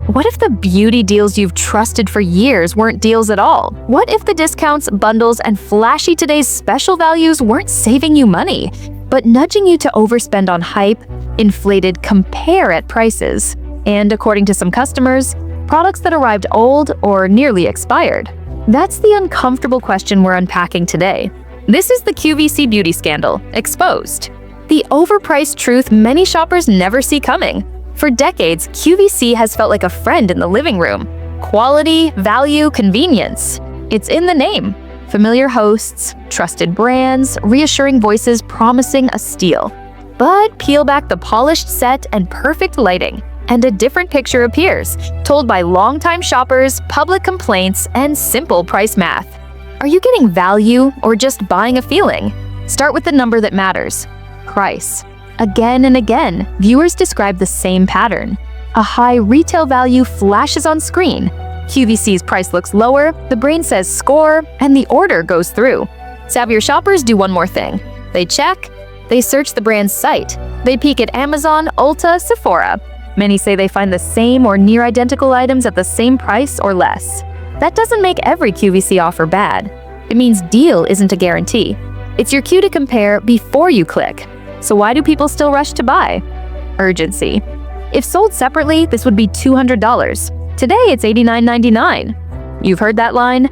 What if the beauty deals you've trusted for years weren't deals at all? What if the discounts, bundles, and flashy today's special values weren't saving you money, but nudging you to overspend on hype, inflated compare at prices, and according to some customers, products that arrived old or nearly expired? That's the uncomfortable question we're unpacking today. This is the QVC beauty scandal, exposed. The overpriced truth many shoppers never see coming. For decades, QVC has felt like a friend in the living room. Quality, value, convenience. It's in the name. Familiar hosts, trusted brands, reassuring voices promising a steal. But peel back the polished set and perfect lighting, and a different picture appears, told by longtime shoppers, public complaints, and simple price math. Are you getting value or just buying a feeling? Start with the number that matters: price. Again and again, viewers describe the same pattern. A high retail value flashes on screen. QVC's price looks lower, the brain says score, and the order goes through. Savvier shoppers do one more thing. They check, they search the brand's site. They peek at Amazon, Ulta, Sephora. Many say they find the same or near identical items at the same price or less. That doesn't make every QVC offer bad. It means deal isn't a guarantee. It's your cue to compare before you click. So why do people still rush to buy? Urgency. If sold separately, this would be $200. Today, it's $89.99. You've heard that line?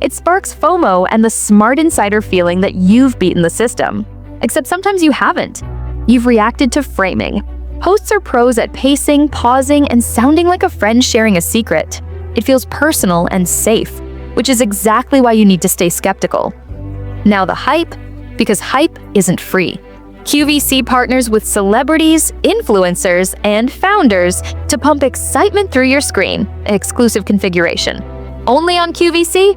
It sparks FOMO and the smart insider feeling that you've beaten the system. Except sometimes you haven't. You've reacted to framing. Hosts are pros at pacing, pausing, and sounding like a friend sharing a secret. It feels personal and safe, which is exactly why you need to stay skeptical. Now the hype, because hype isn't free. QVC partners with celebrities, influencers, and founders to pump excitement through your screen. Exclusive configuration. Only on QVC?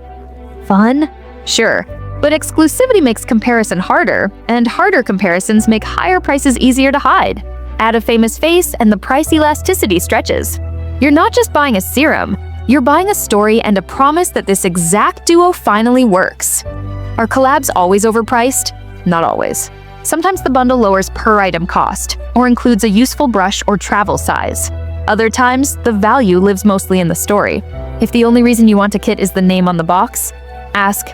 Fun? Sure. But exclusivity makes comparison harder, and harder comparisons make higher prices easier to hide. Add a famous face and the price elasticity stretches. You're not just buying a serum, you're buying a story and a promise that this exact duo finally works. Are collabs always overpriced? Not always. Sometimes the bundle lowers per item cost, or includes a useful brush or travel size. Other times, the value lives mostly in the story. If the only reason you want a kit is the name on the box, ask,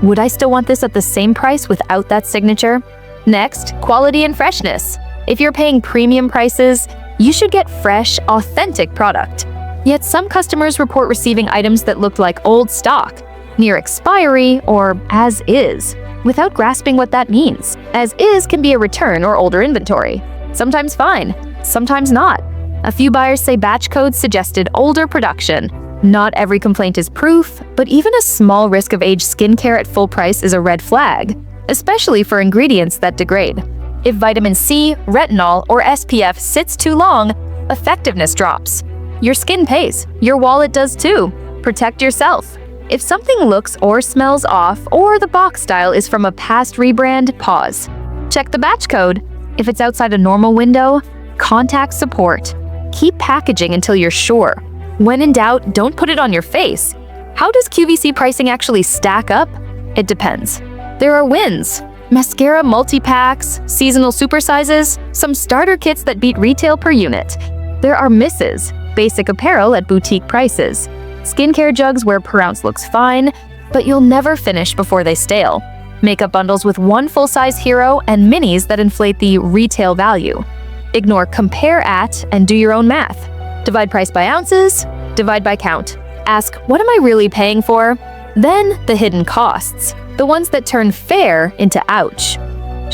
would I still want this at the same price without that signature? Next, quality and freshness. If you're paying premium prices, you should get fresh, authentic product. Yet some customers report receiving items that look like old stock, near expiry, or as is, without grasping what that means. As is can be a return or older inventory. Sometimes fine, sometimes not. A few buyers say batch codes suggested older production. Not every complaint is proof, but even a small risk of aged skincare at full price is a red flag, especially for ingredients that degrade. If vitamin C, retinol, or SPF sits too long, effectiveness drops. Your skin pays, your wallet does too. Protect yourself. If something looks or smells off, or the box style is from a past rebrand, pause. Check the batch code. If it's outside a normal window, contact support. Keep packaging until you're sure. When in doubt, don't put it on your face. How does QVC pricing actually stack up? It depends. There are wins. Mascara multi-packs, seasonal supersizes, some starter kits that beat retail per unit. There are misses. Basic apparel at boutique prices. Skincare jugs where per ounce looks fine, but you'll never finish before they stale. Makeup bundles with one full-size hero and minis that inflate the retail value. Ignore compare at and do your own math. Divide price by ounces, divide by count. Ask, what am I really paying for? Then the hidden costs, the ones that turn fair into ouch.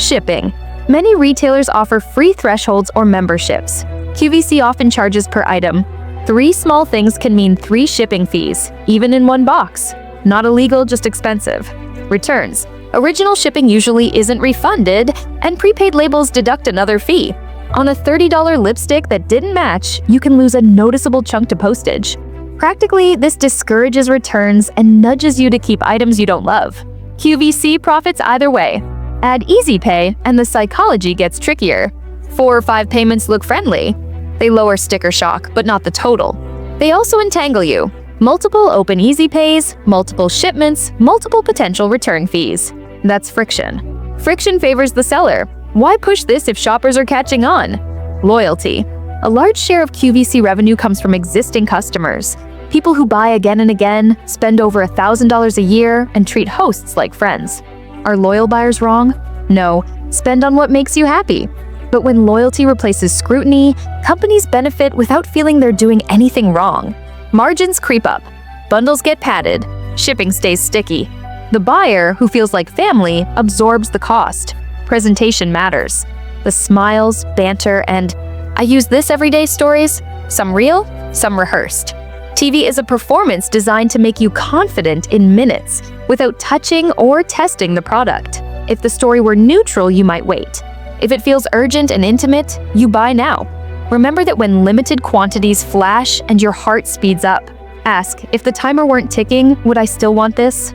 Shipping. Many retailers offer free thresholds or memberships. QVC often charges per item. 3 small things can mean 3 shipping fees, even in one box. Not illegal, just expensive. Returns. Original shipping usually isn't refunded, and prepaid labels deduct another fee. On a $30 lipstick that didn't match, you can lose a noticeable chunk to postage. Practically, this discourages returns and nudges you to keep items you don't love. QVC profits either way. Add Easy Pay, and the psychology gets trickier. 4 or 5 payments look friendly. They lower sticker shock, but not the total. They also entangle you. Multiple open Easy Pays, multiple shipments, multiple potential return fees. That's friction. Friction favors the seller. Why push this if shoppers are catching on? Loyalty. A large share of QVC revenue comes from existing customers, people who buy again and again, spend over $1,000 a year, and treat hosts like friends. Are loyal buyers wrong? No, spend on what makes you happy. But when loyalty replaces scrutiny, companies benefit without feeling they're doing anything wrong. Margins creep up, bundles get padded, shipping stays sticky. The buyer, who feels like family, absorbs the cost. Presentation matters. The smiles, banter, and "I use this every day" stories, some real, some rehearsed. TV is a performance designed to make you confident in minutes, without touching or testing the product. If the story were neutral, you might wait. If it feels urgent and intimate, you buy now. Remember that when limited quantities flash and your heart speeds up, ask, if the timer weren't ticking, would I still want this?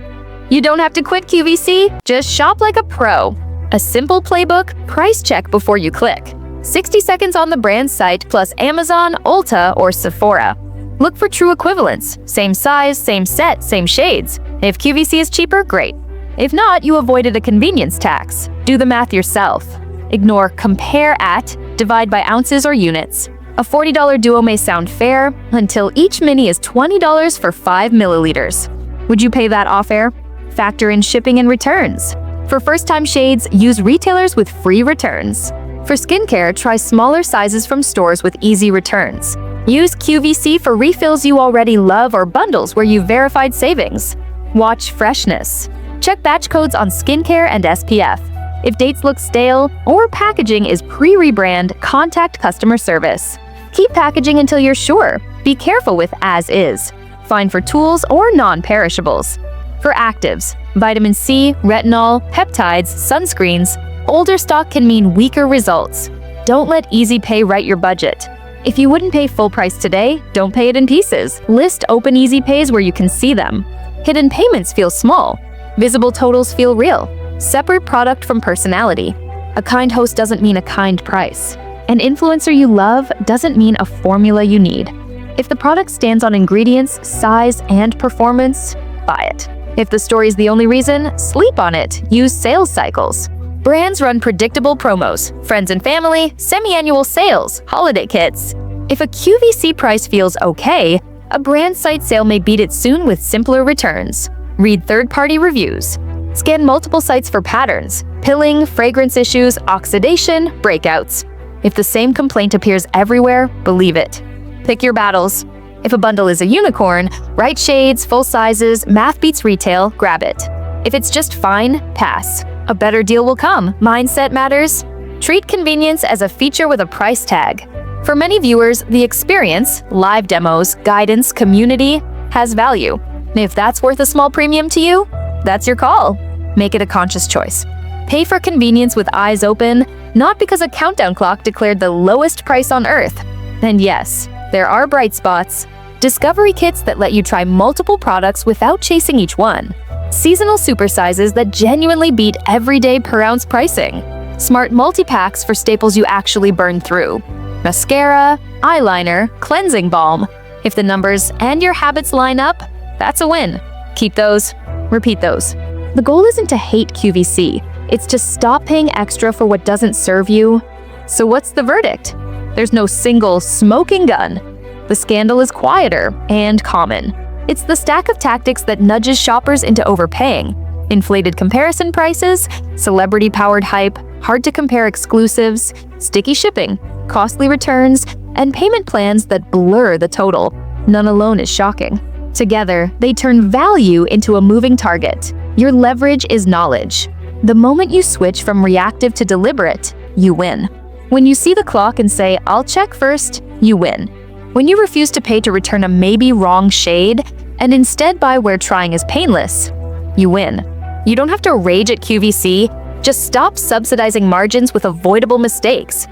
You don't have to quit QVC, just shop like a pro. A simple playbook, price check before you click. 60 seconds on the brand site plus Amazon, Ulta, or Sephora. Look for true equivalents, same size, same set, same shades. If QVC is cheaper, great. If not, you avoided a convenience tax. Do the math yourself. Ignore compare at, divide by ounces or units. A $40 duo may sound fair until each mini is $20 for 5 milliliters. Would you pay that off-air? Factor in shipping and returns. For first-time shades, use retailers with free returns. For skincare, try smaller sizes from stores with easy returns. Use QVC for refills you already love or bundles where you've verified savings. Watch freshness. Check batch codes on skincare and SPF. If dates look stale or packaging is pre-rebrand, contact customer service. Keep packaging until you're sure. Be careful with as is. Find for tools or non-perishables. For actives, vitamin C, retinol, peptides, sunscreens, older stock can mean weaker results. Don't let Easy Pay write your budget. If you wouldn't pay full price today, don't pay it in pieces. List open Easy Pays where you can see them. Hidden payments feel small. Visible totals feel real. Separate product from personality. A kind host doesn't mean a kind price. An influencer you love doesn't mean a formula you need. If the product stands on ingredients, size, and performance, buy it. If the story is the only reason, sleep on it. Use sales cycles. Brands run predictable promos, friends and family, semi-annual sales, holiday kits. If a QVC price feels okay, a brand site sale may beat it soon with simpler returns. Read third-party reviews. Scan multiple sites for patterns, pilling, fragrance issues, oxidation, breakouts. If the same complaint appears everywhere, believe it. Pick your battles. If a bundle is a unicorn, right shades, full sizes, math beats retail, grab it. If it's just fine, pass. A better deal will come. Mindset matters. Treat convenience as a feature with a price tag. For many viewers, the experience, live demos, guidance, community, has value. If that's worth a small premium to you, that's your call. Make it a conscious choice. Pay for convenience with eyes open, not because a countdown clock declared the lowest price on earth. And yes, there are bright spots. Discovery kits that let you try multiple products without chasing each one. Seasonal supersizes that genuinely beat everyday per ounce pricing. Smart multi-packs for staples you actually burn through. Mascara, eyeliner, cleansing balm. If the numbers and your habits line up, that's a win. Keep those, repeat those. The goal isn't to hate QVC, it's to stop paying extra for what doesn't serve you. So what's the verdict? There's no single smoking gun. The scandal is quieter and common. It's the stack of tactics that nudges shoppers into overpaying. Inflated comparison prices, celebrity-powered hype, hard-to-compare exclusives, sticky shipping, costly returns, and payment plans that blur the total. None alone is shocking. Together, they turn value into a moving target. Your leverage is knowledge. The moment you switch from reactive to deliberate, you win. When you see the clock and say, "I'll check first," you win. When you refuse to pay to return a maybe wrong shade and instead buy where trying is painless, you win. You don't have to rage at QVC, just stop subsidizing margins with avoidable mistakes.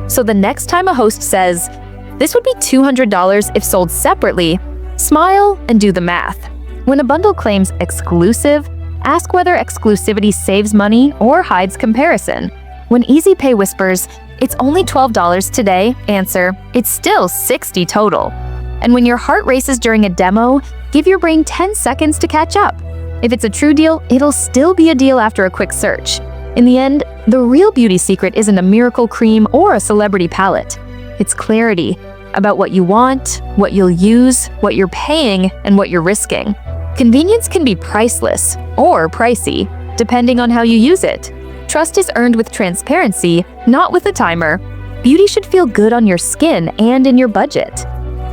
So the next time a host says, "This would be $200 if sold separately," smile and do the math. When a bundle claims exclusive, ask whether exclusivity saves money or hides comparison. When Easy Pay whispers, "It's only $12 today," answer, "It's still $60 total." And when your heart races during a demo, give your brain 10 seconds to catch up. If it's a true deal, it'll still be a deal after a quick search. In the end, the real beauty secret isn't a miracle cream or a celebrity palette. It's clarity about what you want, what you'll use, what you're paying, and what you're risking. Convenience can be priceless or pricey, depending on how you use it. Trust is earned with transparency, not with a timer. Beauty should feel good on your skin and in your budget.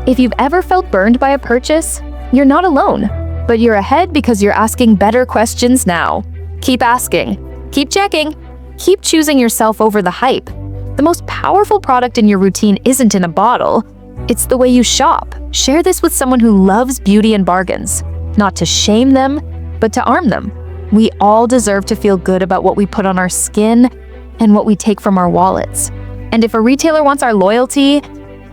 If you've ever felt burned by a purchase, you're not alone, but you're ahead because you're asking better questions now. Keep asking, keep checking, keep choosing yourself over the hype. The most powerful product in your routine isn't in a bottle, it's the way you shop. Share this with someone who loves beauty and bargains, not to shame them, but to arm them. We all deserve to feel good about what we put on our skin and what we take from our wallets. And if a retailer wants our loyalty,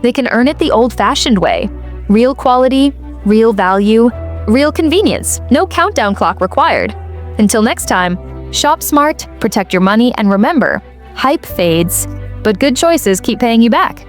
they can earn it the old-fashioned way. Real quality, real value, real convenience. No countdown clock required. Until next time, shop smart, protect your money, and remember, hype fades, but good choices keep paying you back.